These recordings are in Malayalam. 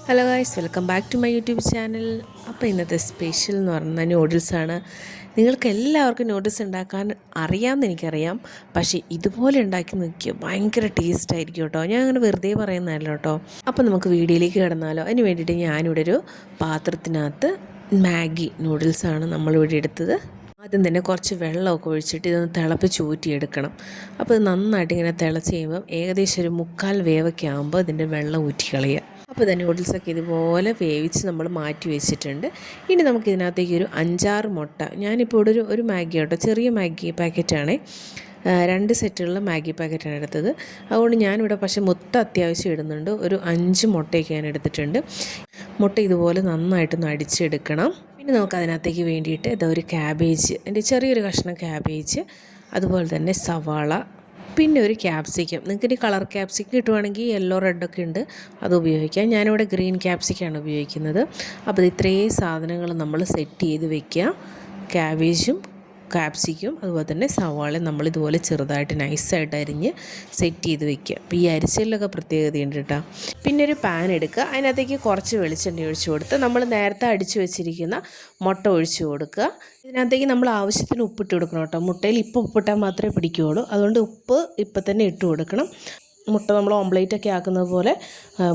Hello guys, welcome back to my YouTube channel. അപ്പോൾ ഇന്നത്തെ സ്പെഷ്യൽ എന്ന് പറഞ്ഞാൽ നൂഡിൽസാണ്. നിങ്ങൾക്ക് എല്ലാവർക്കും നൂഡിൽസ് ഉണ്ടാക്കാൻ അറിയാമെന്ന് എനിക്കറിയാം. പക്ഷേ ഇതുപോലെ ഉണ്ടാക്കി നോക്കിയ ഭയങ്കര ടേസ്റ്റ് ആയിരിക്കും കേട്ടോ. ഞാൻ അങ്ങനെ വെറുതെ പറയുന്നതല്ല കേട്ടോ. അപ്പോൾ നമുക്ക് വീഡിയോയിലേക്ക് കിടന്നാലോ. അതിന് വേണ്ടിയിട്ട് ഞാനിവിടെ ഒരു പാത്രത്തിനകത്ത് മാഗി നൂഡിൽസാണ് നമ്മളിവിടെ എടുത്തത്. ആദ്യം തന്നെ കുറച്ച് വെള്ളമൊക്കെ ഒഴിച്ചിട്ട് ഇതൊന്ന് തിളപ്പിച്ച് ഊറ്റിയെടുക്കണം. അപ്പോൾ ഇത് നന്നായിട്ട് ഇങ്ങനെ തിളച്ച് കഴിയുമ്പം ഏകദേശം ഒരു 1/4 വേവൊക്കെ ആകുമ്പോൾ ഇതിൻ്റെ വെള്ളം ഊറ്റി കളയുക. അപ്പോൾ തന്നെ നൂഡിൽസൊക്കെ ഇതുപോലെ വേവിച്ച് നമ്മൾ മാറ്റി വെച്ചിട്ടുണ്ട്. ഇനി നമുക്ക് ഇതിനകത്തേക്ക് ഒരു 5-6 മുട്ട, ഞാനിപ്പോൾ ഇവിടെ ഒരു മാഗി കേട്ടോ, ചെറിയ മാഗി പാക്കറ്റാണ്, 2 സെറ്റുള്ള മാഗി പാക്കറ്റാണ് എടുത്തത്. അതുകൊണ്ട് ഞാനിവിടെ പക്ഷേ മൊത്തം അത്യാവശ്യം ഇടുന്നുണ്ട്. ഒരു 5 മുട്ടയൊക്കെ ഞാൻ എടുത്തിട്ടുണ്ട്. മുട്ട ഇതുപോലെ നന്നായിട്ടൊന്ന് അടിച്ചെടുക്കണം. പിന്നെ നമുക്ക് അതിനകത്തേക്ക് വേണ്ടിയിട്ട് ഇതാ ഒരു ക്യാബേജ്, എൻ്റെ ചെറിയൊരു കഷ്ണം ക്യാബേജ്, അതുപോലെ തന്നെ സവാള, പിന്നെ ഒരു ക്യാപ്സിക്കം. നിങ്ങൾക്ക് ഇനി കളർ ക്യാപ്സിക്കം കിട്ടുവാണെങ്കിൽ യെല്ലോ റെഡൊക്കെ ഉണ്ട്, അത് ഉപയോഗിക്കാം. ഞാനിവിടെ ഗ്രീൻ ക്യാപ്സിക്കാണ് ഉപയോഗിക്കുന്നത്. അപ്പോൾ ഇത്രയും സാധനങ്ങൾ നമ്മൾ സെറ്റ് ചെയ്ത് വെക്കുക. ക്യാബേജും ക്യാപ്സിക്കും അതുപോലെ തന്നെ സവാള നമ്മളിതുപോലെ ചെറുതായിട്ട് നൈസായിട്ട് അരിഞ്ഞ് സെറ്റ് ചെയ്ത് വെക്കുക. അപ്പോൾ ഈ അരിച്ചലിലൊക്കെ പ്രത്യേകതയുണ്ട് കേട്ടോ. പിന്നെ ഒരു പാൻ എടുക്കുക, അതിനകത്തേക്ക് കുറച്ച് വെളിച്ചെണ്ണ ഒഴിച്ച് കൊടുത്ത് നമ്മൾ നേരത്തെ അടിച്ചു വെച്ചിരിക്കുന്ന മുട്ട ഒഴിച്ച് കൊടുക്കുക. ഇതിനകത്തേക്ക് നമ്മൾ ആവശ്യത്തിന് ഉപ്പിട്ട് കൊടുക്കണം കേട്ടോ. മുട്ടയിൽ ഇപ്പോൾ ഉപ്പിട്ടാൽ മാത്രമേ പിടിക്കുകയുള്ളൂ, അതുകൊണ്ട് ഉപ്പ് ഇപ്പം തന്നെ ഇട്ട് കൊടുക്കണം. മുട്ട നമ്മൾ ഓംപ്ലേറ്റൊക്കെ ആക്കുന്നത് പോലെ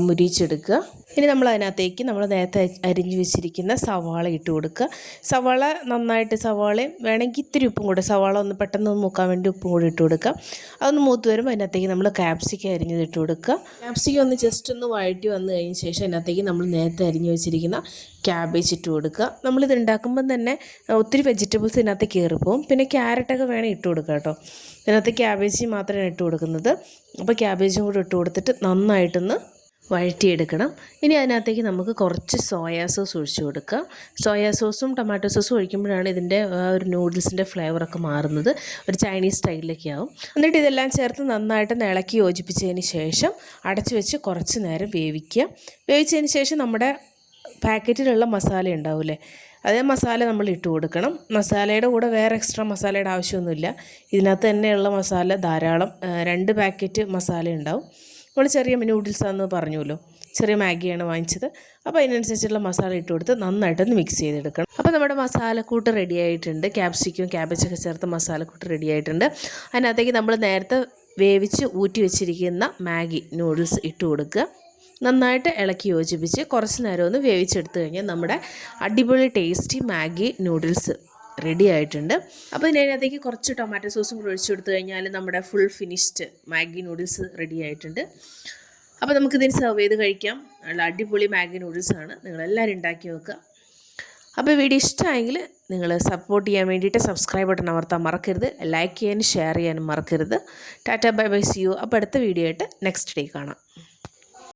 മുരിച്ചെടുക്കുക. ഇനി നമ്മൾ അതിനകത്തേക്ക് നമ്മൾ നേരത്തെ അരിഞ്ഞ് വെച്ചിരിക്കുന്ന സവാള ഇട്ട് കൊടുക്കുക. സവാള നന്നായിട്ട്, സവാളയും വേണമെങ്കിൽ ഇത്തിരി ഉപ്പും കൂടെ, സവാള ഒന്ന് പെട്ടെന്ന് മൂക്കാൻ വേണ്ടി ഉപ്പും കൂടി ഇട്ട് കൊടുക്കുക. അതൊന്ന് മൂത്ത് വരുമ്പോൾ അതിനകത്തേക്ക് നമ്മൾ ക്യാപ്സിക്കം അരിഞ്ഞത് ഇട്ട് കൊടുക്കുക. ക്യാപ്സിക്കം ഒന്ന് ജസ്റ്റ് ഒന്ന് വഴറ്റി വന്നു കഴിഞ്ഞ ശേഷം അതിനകത്തേക്ക് നമ്മൾ നേരത്തെ അരിഞ്ഞ് വെച്ചിരിക്കുന്ന ക്യാബേജ് ഇട്ട് കൊടുക്കുക. നമ്മളിത് ഉണ്ടാക്കുമ്പം തന്നെ ഒത്തിരി വെജിറ്റബിൾസ് ഇതിനകത്ത് കയറിപ്പോവും. പിന്നെ ക്യാരറ്റൊക്കെ വേണേൽ ഇട്ട് കൊടുക്കുക കേട്ടോ. ഇതിനകത്ത് ക്യാബേജ് മാത്രമേ ഇട്ട് കൊടുക്കുന്നത്. അപ്പോൾ ക്യാബേജും കൂടി ഇട്ട് കൊടുത്തിട്ട് നന്നായിട്ടൊന്ന് വഴറ്റിയെടുക്കണം. ഇനി അതിനകത്തേക്ക് നമുക്ക് കുറച്ച് സോയാ സോസ് ഒഴിച്ച് കൊടുക്കുക. സോയാ സോസും ടൊമാറ്റോ സോസും ഒഴിക്കുമ്പോഴാണ് ഇതിൻ്റെ ഒരു നൂഡിൽസിൻ്റെ ഫ്ലേവറൊക്കെ മാറുന്നത്, ഒരു ചൈനീസ് സ്റ്റൈലിലൊക്കെ ആവും. എന്നിട്ട് ഇതെല്ലാം ചേർത്ത് നന്നായിട്ട് ഇളക്കി യോജിപ്പിച്ചതിന് ശേഷം അടച്ചു വെച്ച് കുറച്ച് നേരം വേവിക്കുക. വേവിച്ചതിന് ശേഷം നമ്മുടെ പാക്കറ്റിലുള്ള മസാല ഉണ്ടാവില്ലേ, അതേ മസാല നമ്മൾ ഇട്ട് കൊടുക്കണം. മസാലയുടെ കൂടെ വേറെ എക്സ്ട്രാ മസാലയുടെ ആവശ്യമൊന്നുമില്ല. ഇതിനകത്ത് തന്നെയുള്ള മസാല ധാരാളം, 2 പാക്കറ്റ് മസാല ഉണ്ടാവും. നമ്മൾ ചെറിയ നൂഡിൽസാണെന്ന് പറഞ്ഞുവല്ലോ, ചെറിയ മാഗിയാണ് വാങ്ങിച്ചത്. അപ്പോൾ അതിനനുസരിച്ചുള്ള മസാല ഇട്ട് കൊടുത്ത് നന്നായിട്ടൊന്ന് മിക്സ് ചെയ്തെടുക്കണം. അപ്പോൾ നമ്മുടെ മസാലക്കൂട്ട് റെഡി ആയിട്ടുണ്ട്. ക്യാപ്സിക്കും ക്യാബേജൊക്കെ ചേർത്ത് മസാലക്കൂട്ട് റെഡി ആയിട്ടുണ്ട്. അതിനകത്തേക്ക് നമ്മൾ നേരത്തെ വേവിച്ച് ഊറ്റി വെച്ചിരിക്കുന്ന മാഗി നൂഡിൽസ് ഇട്ട് കൊടുക്കുക. നന്നായിട്ട് ഇളക്കി യോജിപ്പിച്ച് കുറച്ച് നേരം ഒന്ന് വേവിച്ചെടുത്ത് കഴിഞ്ഞാൽ നമ്മുടെ അടിപൊളി ടേസ്റ്റി മാഗി നൂഡിൽസ് റെഡി ആയിട്ടുണ്ട്. അപ്പോൾ ഇതിനകത്തേക്ക് കുറച്ച് ടൊമാറ്റോ സോസും കൂടി ഒഴിച്ചു കൊടുത്തു കഴിഞ്ഞാൽ നമ്മുടെ full finished Maggi noodles ready ആയിട്ടുണ്ട്. അപ്പോൾ നമുക്കിതിന് സെർവ് ചെയ്ത് കഴിക്കാം. നല്ല അടിപൊളി മാഗി നൂഡിൽസാണ്, നിങ്ങളെല്ലാവരും ഉണ്ടാക്കി നോക്കുക. അപ്പോൾ വീഡിയോ ഇഷ്ടമായെങ്കിൽ നിങ്ങൾ സപ്പോർട്ട് ചെയ്യാൻ വേണ്ടിയിട്ട് സബ്സ്ക്രൈബ് ബട്ടൺ അമർത്താൻ മറക്കരുത്, ലൈക്ക് ചെയ്യാനും ഷെയർ ചെയ്യാനും മറക്കരുത്. Tata bye bye, see you. അപ്പോൾ അടുത്ത വീഡിയോ ആയിട്ട് നെക്സ്റ്റ് ഡേ കാണാം.